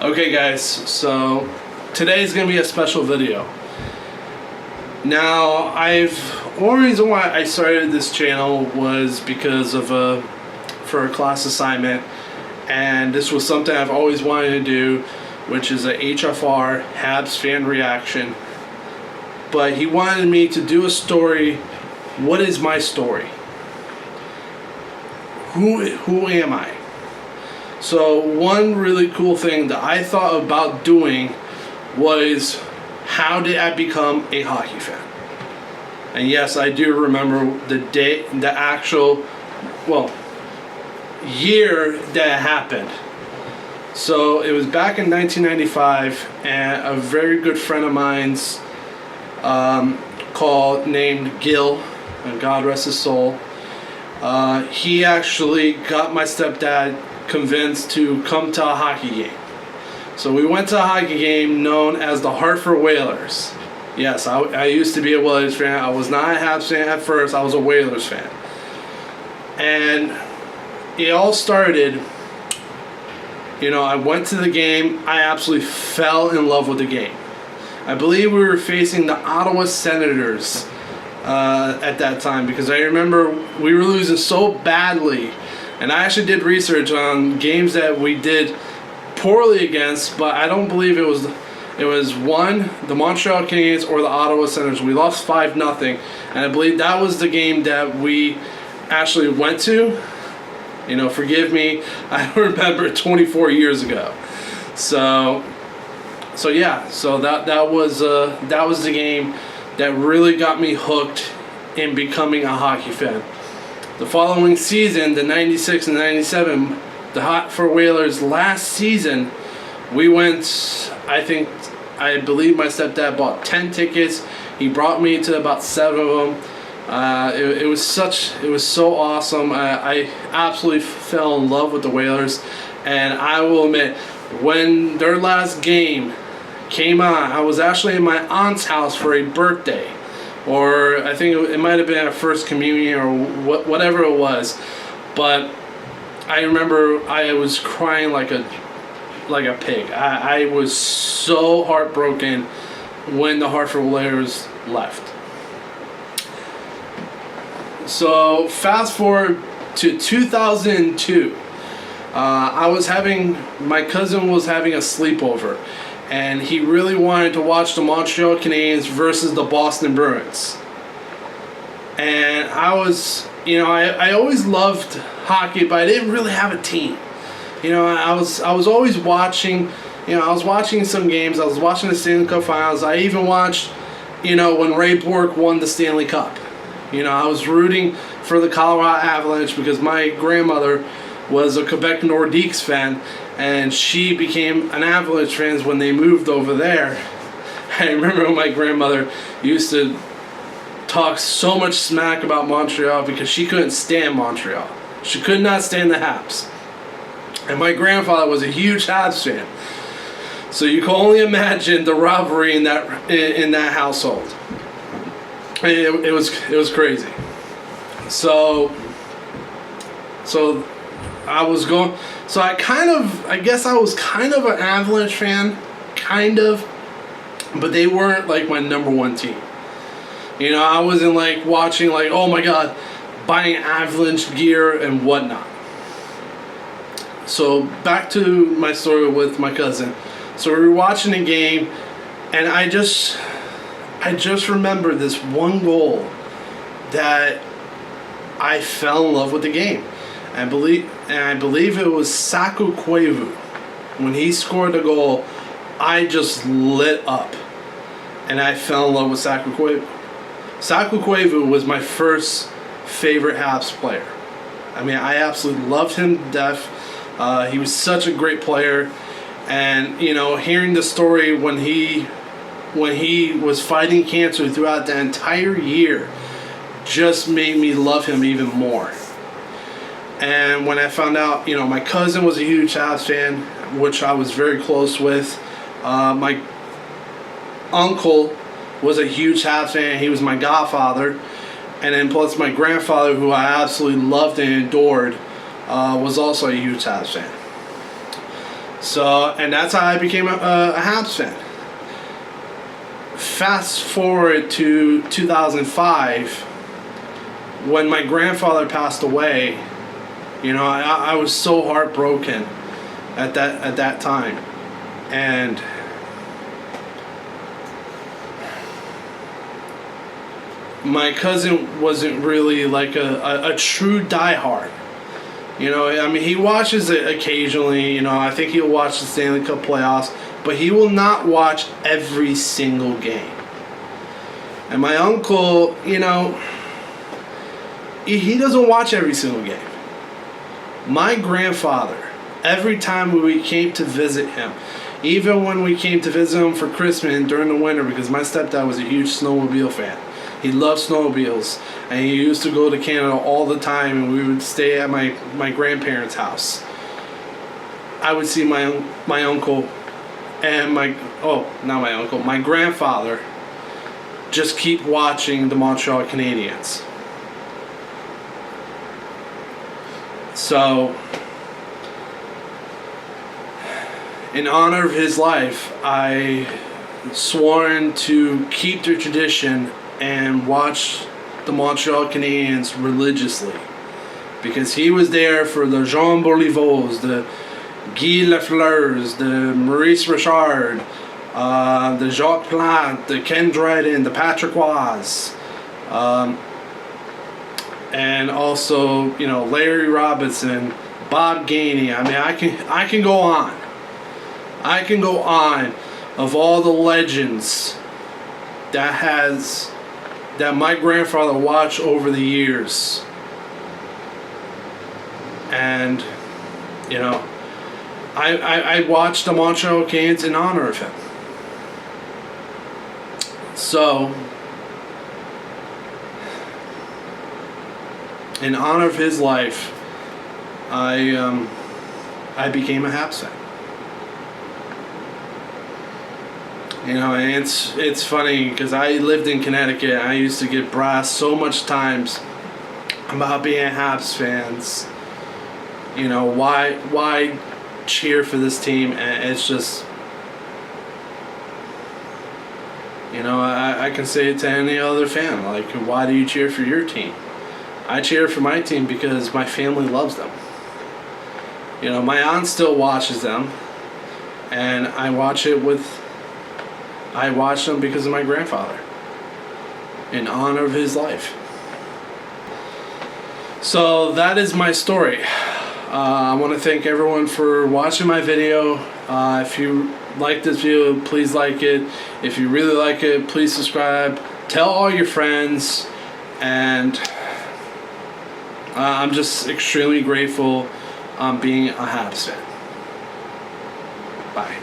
Okay guys, so today's gonna be a special video. Now, one reason why I started this channel was because of for a class assignment, and this was something I've always wanted to do, which is a HFR Habs fan reaction. But he wanted me to do a story. What is my story? Who am I? So one really cool thing that I thought about doing was, how did I become a hockey fan? And yes, I do remember the actual year that it happened. So it was back in 1995, and a very good friend of mine's named Gil, and God rest his soul, he actually got my stepdad convinced to come to a hockey game. So we went to a hockey game known as the Hartford Whalers. Yes, I used to be a Whalers fan. I was not a Habs fan at first. I was a Whalers fan. And it all started, I went to the game. I absolutely fell in love with the game. I believe we were facing the Ottawa Senators at that time, because I remember we were losing so badly. And I actually did research on games that we did poorly against, but I don't believe it was the Montreal Canadiens or the Ottawa Senators. We lost 5-0, and I believe that was the game that we actually went to. Forgive me, I remember 24 years ago. So that was the game that really got me hooked in becoming a hockey fan. The following season, the 96 and 97, the Hartford Whalers last season, we went, I believe my stepdad bought 10 tickets. He brought me to about 7 of them. It was so awesome. I absolutely fell in love with the Whalers, and I will admit, when their last game came on, I was actually in my aunt's house for a birthday, or I think it might have been a first communion or whatever it was. But I remember I was crying like a pig. I was so heartbroken when the Hartford Whalers left. So fast forward to 2002. My cousin was having a sleepover, and he really wanted to watch the Montreal Canadiens versus the Boston Bruins. And I was, I always loved hockey, but I didn't really have a team. I was always watching, I was watching some games. I was watching the Stanley Cup Finals. I even watched, when Ray Bourque won the Stanley Cup. I was rooting for the Colorado Avalanche because my grandmother was a Quebec Nordiques fan, and she became an Avalanche fan when they moved over there. I remember my grandmother used to talk so much smack about Montreal because she couldn't stand Montreal. She could not stand the Habs. And my grandfather was a huge Habs fan. So you can only imagine the rivalry in that household. It was crazy. So I was going. So I guess I was kind of an Avalanche fan, but they weren't like my number one team. I wasn't like watching like, oh my God, buying Avalanche gear and whatnot. So back to my story with my cousin. So we were watching a game, and I just remember this one goal that I fell in love with the game. I believe it was Saku Koivu. When he scored the goal, I just lit up, and I fell in love with Saku Koivu. Saku Koivu was my first favorite Habs player. I absolutely loved him to death. He was such a great player, and hearing the story when he was fighting cancer throughout the entire year just made me love him even more. And when I found out, my cousin was a huge Habs fan, which I was very close with. My uncle was a huge Habs fan. He was my godfather. And then plus my grandfather, who I absolutely loved and adored, was also a huge Habs fan. So, and that's how I became a Habs fan. Fast forward to 2005, when my grandfather passed away. You know, I was so heartbroken at that time, and my cousin wasn't really like a true diehard. You know, I mean, he watches it occasionally. You know, I think he'll watch the Stanley Cup playoffs, but he will not watch every single game. And my uncle, you know, he doesn't watch every single game. My grandfather, every time we came to visit him, even when we came to visit him for Christmas during the winter, because my stepdad was a huge snowmobile fan. He loved snowmobiles, and he used to go to Canada all the time, and we would stay at my grandparents' house. I would see my uncle and my grandfather just keep watching the Montreal Canadiens. So, in honor of his life, I sworn to keep the tradition and watch the Montreal Canadiens religiously, because he was there for the Jean Bolivots, the Guy Lafleurs, the Maurice Richard, the Jacques Plante, the Ken Dryden, the Patrick Roy, and also, you know, Larry Robinson, Bob Gainey. I mean, I can go on. I can go on of all the legends that my grandfather watched over the years. And, you know, I watched the Montreal Canadiens in honor of him. So, in honor of his life, I became a Habs fan. You know, and it's funny because I lived in Connecticut. And I used to get brassed so much times about being Habs fans. You know, why cheer for this team? And it's just, you know, I can say it to any other fan. Like, why do you cheer for your team? I cheer for my team because my family loves them. You know, my aunt still watches them, and I watch them because of my grandfather, in honor of his life. So that is my story. I want to thank everyone for watching my video. If you like this video, please like it. If you really like it, please subscribe. Tell all your friends. And I'm just extremely grateful being a Habs fan. Bye.